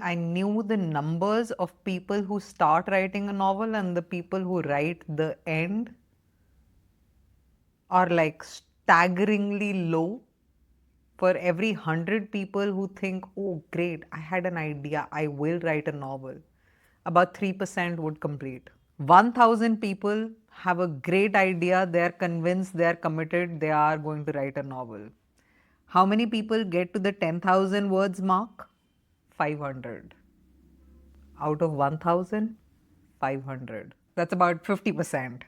I knew the numbers of people who start writing a novel and the people who write the end are like staggeringly low. For every 100 people who think, oh great, I had an idea, I will write a novel, about 3% would complete. 1,000 people have a great idea, they are convinced, they are committed, they are going to write a novel. How many people get to the 10,000 words mark? 500. Out of 1,000, 500. That's about 50%.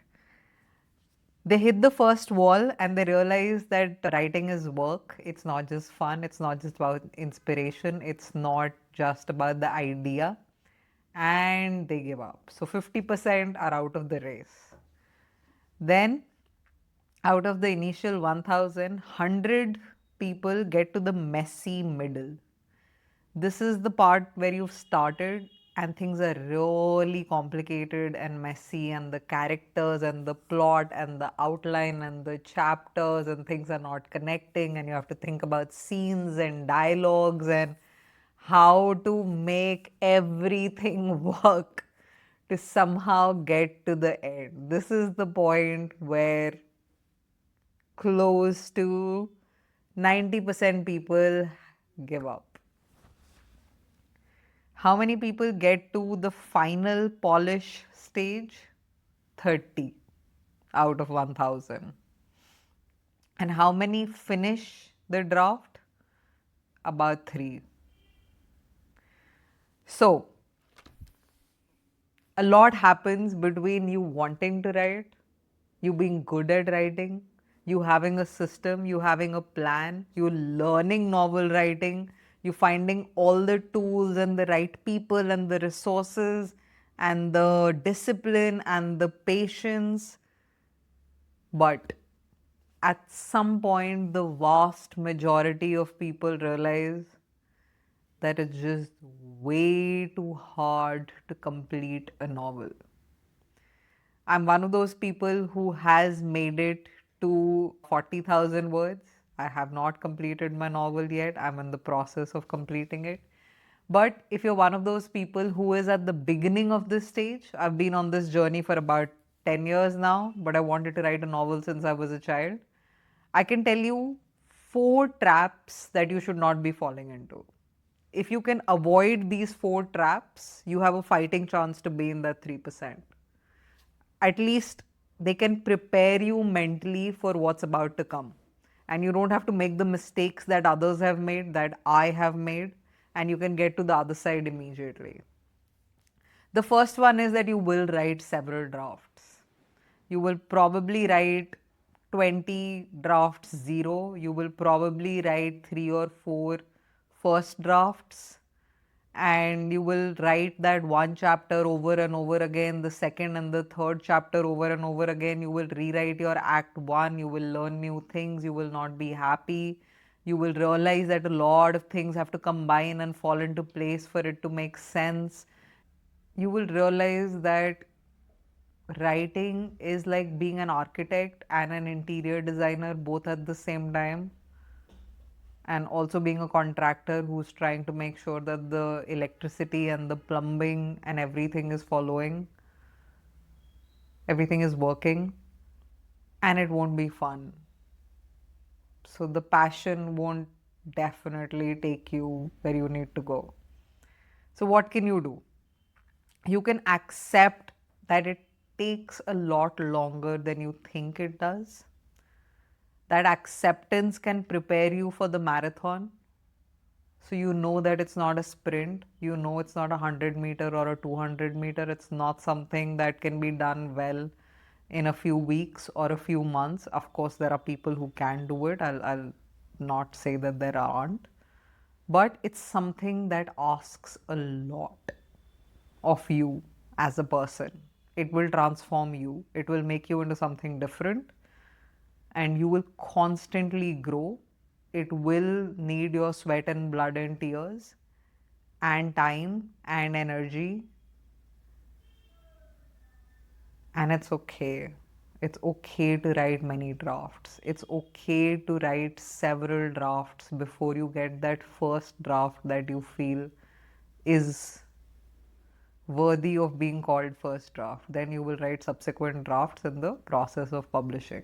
They hit the first wall and they realize that writing is work. It's not just fun. It's not just about inspiration. It's not just about the idea. And they give up. So 50% are out of the race. Then, out of the initial 1,000, 100 people get to the messy middle. This is the part where you've started and things are really complicated and messy, and the characters and the plot and the outline and the chapters and things are not connecting, and you have to think about scenes and dialogues and how to make everything work to somehow get to the end. This is the point where close to 90% people give up. How many people get to the final polish stage? 30 out of 1,000. And how many finish the draft? About 3. So, a lot happens between you wanting to write, you being good at writing, you having a system, you having a plan, you learning novel writing, you finding all the tools and the right people and the resources and the discipline and the patience. But at some point, the vast majority of people realize that it's just way too hard to complete a novel. I'm one of those people who has made it to 40,000 words. I have not completed my novel yet. I'm in the process of completing it. But if you're one of those people who is at the beginning of this stage, I've been on this journey for about 10 years now, but I wanted to write a novel since I was a child. I can tell you 4 traps that you should not be falling into. If you can avoid these 4 traps, you have a fighting chance to be in that 3%. At least they can prepare you mentally for what's about to come. And you don't have to make the mistakes that others have made, that I have made, and you can get to the other side immediately. The first one is that you will write several drafts. You will probably write 20 drafts 0. You will probably write 3 or 4 first drafts, and you will write that one chapter over and over again, the second and the third chapter over and over again. You will rewrite your act 1, you will learn new things, you will not be happy. You will realize that a lot of things have to combine and fall into place for it to make sense. You will realize that writing is like being an architect and an interior designer both at the same time, and also being a contractor who's trying to make sure that the electricity and the plumbing and everything is following, everything is working, and it won't be fun. So the passion won't definitely take you where you need to go. So what can you do? You can accept that it takes a lot longer than you think it does. That acceptance can prepare you for the marathon. So you know that it's not a sprint, you know it's not a 100-meter or a 200-meter, it's not something that can be done well in a few weeks or a few months. Of course, there are people who can do it, I'll not say that there aren't, but it's something that asks a lot of you as a person. It will transform you, it will make you into something different, and you will constantly grow. It will need your sweat and blood and tears and time and energy. And it's okay. It's okay to write many drafts. It's okay to write several drafts before you get that first draft that you feel is worthy of being called first draft. Then you will write subsequent drafts in the process of publishing.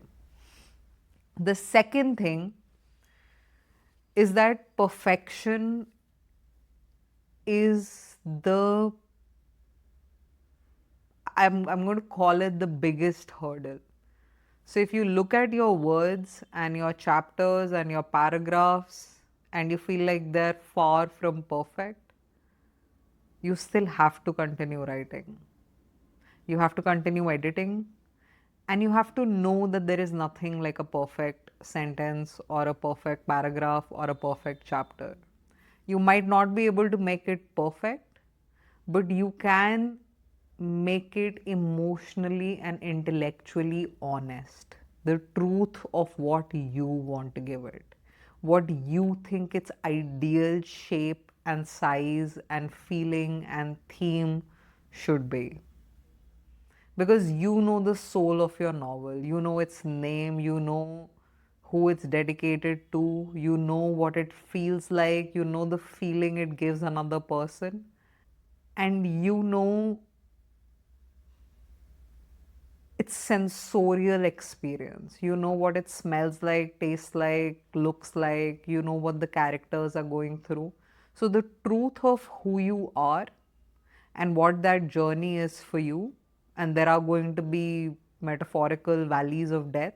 The second thing is that perfection is the, I'm going to call it the biggest hurdle. So if you look at your words and your chapters and your paragraphs and you feel like they're far from perfect, you still have to continue writing. You have to continue editing, and you have to know that there is nothing like a perfect sentence or a perfect paragraph or a perfect chapter. You might not be able to make it perfect, but you can make it emotionally and intellectually honest. The truth of what you want to give it, what you think its ideal shape and size and feeling and theme should be. Because you know the soul of your novel, you know its name, you know who it's dedicated to, you know what it feels like, you know the feeling it gives another person, and you know its sensorial experience. You know what it smells like, tastes like, looks like, you know what the characters are going through. So, the truth of who you are and what that journey is for you, and there are going to be metaphorical valleys of death,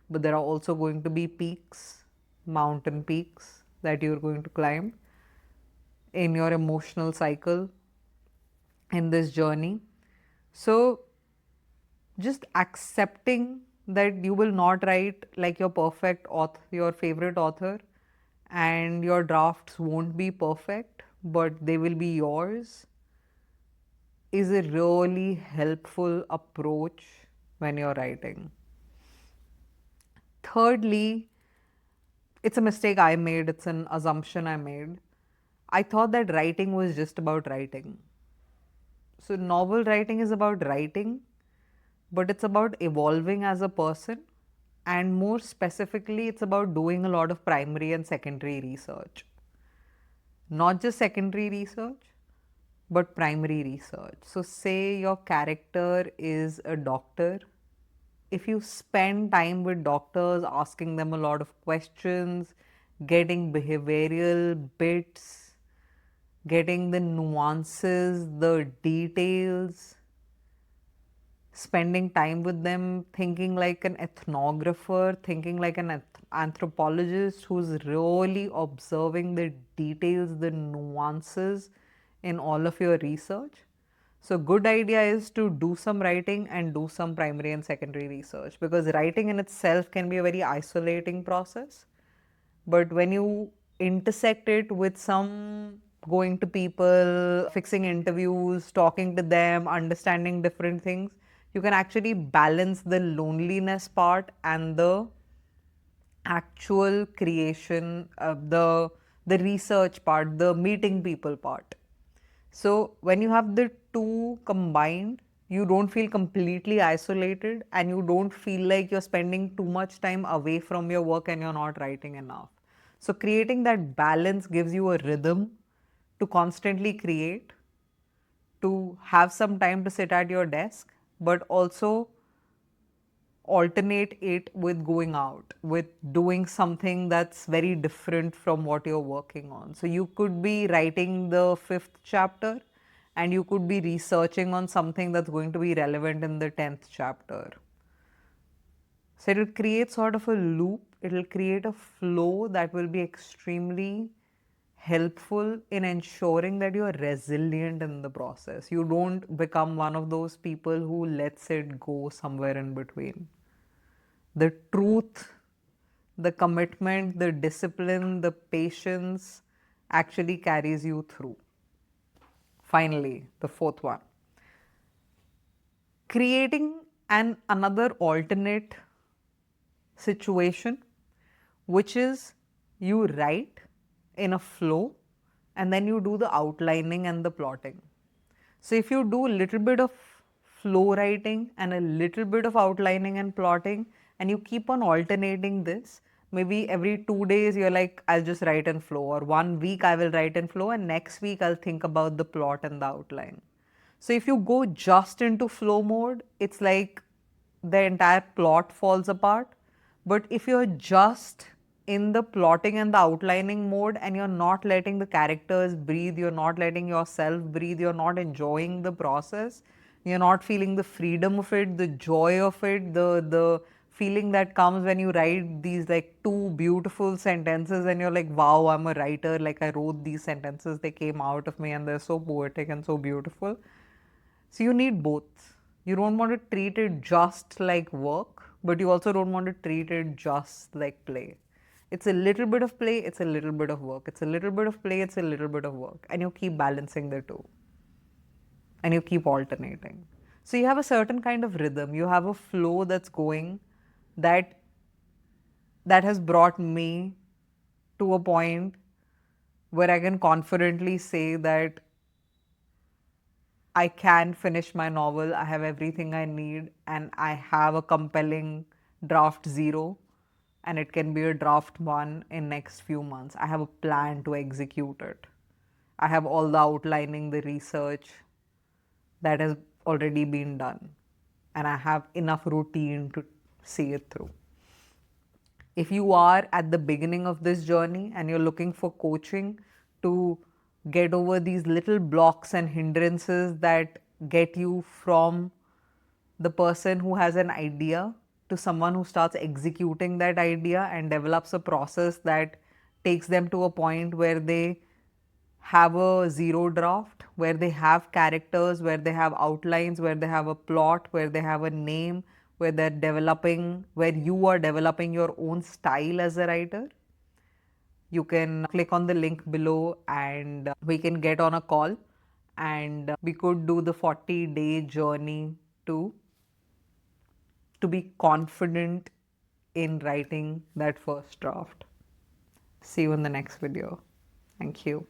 but there are also going to be peaks, mountain peaks that you're going to climb in your emotional cycle in this journey. So, just accepting that you will not write like your perfect author, your favorite author, and your drafts won't be perfect, but they will be yours, is a really helpful approach when you're writing. Thirdly, it's a mistake I made, it's an assumption I made. I thought that writing was just about writing. So, novel writing is about writing, but it's about evolving as a person, and more specifically it's about doing a lot of primary and secondary research. Not just secondary research, but primary research. So say your character is a doctor. If you spend time with doctors, asking them a lot of questions, getting behavioral bits, getting the nuances, the details, spending time with them, thinking like an ethnographer, thinking like an anthropologist who's really observing the details, the nuances in all of your research. So, good idea is to do some writing and do some primary and secondary research, because writing in itself can be a very isolating process. But when you intersect it with some going to people, fixing interviews, talking to them, understanding different things, you can actually balance the loneliness part and the actual creation, the research part, the meeting people part. So when you have the two combined, you don't feel completely isolated and you don't feel like you're spending too much time away from your work and you're not writing enough. So creating that balance gives you a rhythm to constantly create, to have some time to sit at your desk, but also alternate it with going out, with doing something that's very different from what you're working on. So you could be writing the fifth chapter and you could be researching on something that's going to be relevant in the 10th chapter. So it'll create sort of a loop, it'll create a flow that will be extremely helpful in ensuring that you're resilient in the process. You don't become one of those people who lets it go somewhere in between. The truth, the commitment, the discipline, the patience actually carries you through. Finally, the fourth one, creating another alternate situation, which is you write in a flow and then you do the outlining and the plotting. So if you do a little bit of flow writing and a little bit of outlining and plotting, and you keep on alternating this, maybe every 2 days you're like, I'll just write in flow, or 1 week I will write in flow, and next week I'll think about the plot and the outline. So if you go just into flow mode, it's like the entire plot falls apart. But if you're just in the plotting and the outlining mode and you're not letting the characters breathe, you're not letting yourself breathe, you're not enjoying the process, you're not feeling the freedom of it, the joy of it, the feeling that comes when you write these like two beautiful sentences and you're like, wow, I'm a writer, like I wrote these sentences, they came out of me and they're so poetic and so beautiful. So you need both. You don't want to treat it just like work, but you also don't want to treat it just like play. It's a little bit of play, it's a little bit of work. It's a little bit of play, it's a little bit of work. And you keep balancing the two. And you keep alternating. So you have a certain kind of rhythm. You have a flow that's going that has brought me to a point where I can confidently say that I can finish my novel, I have everything I need, and I have a compelling draft 0, and it can be a draft 1 in next few months. I have a plan to execute it. I have all the outlining, the research that has already been done, and I have enough routine to see it through. If you are at the beginning of this journey and you're looking for coaching to get over these little blocks and hindrances that get you from the person who has an idea to someone who starts executing that idea and develops a process that takes them to a point where they have a 0 draft, where they have characters, where they have outlines, where they have a plot, where they have a name, where they're developing, where you are developing your own style as a writer, you can click on the link below and we can get on a call and we could do the 40-day journey to be confident in writing that first draft. See you in the next video. Thank you.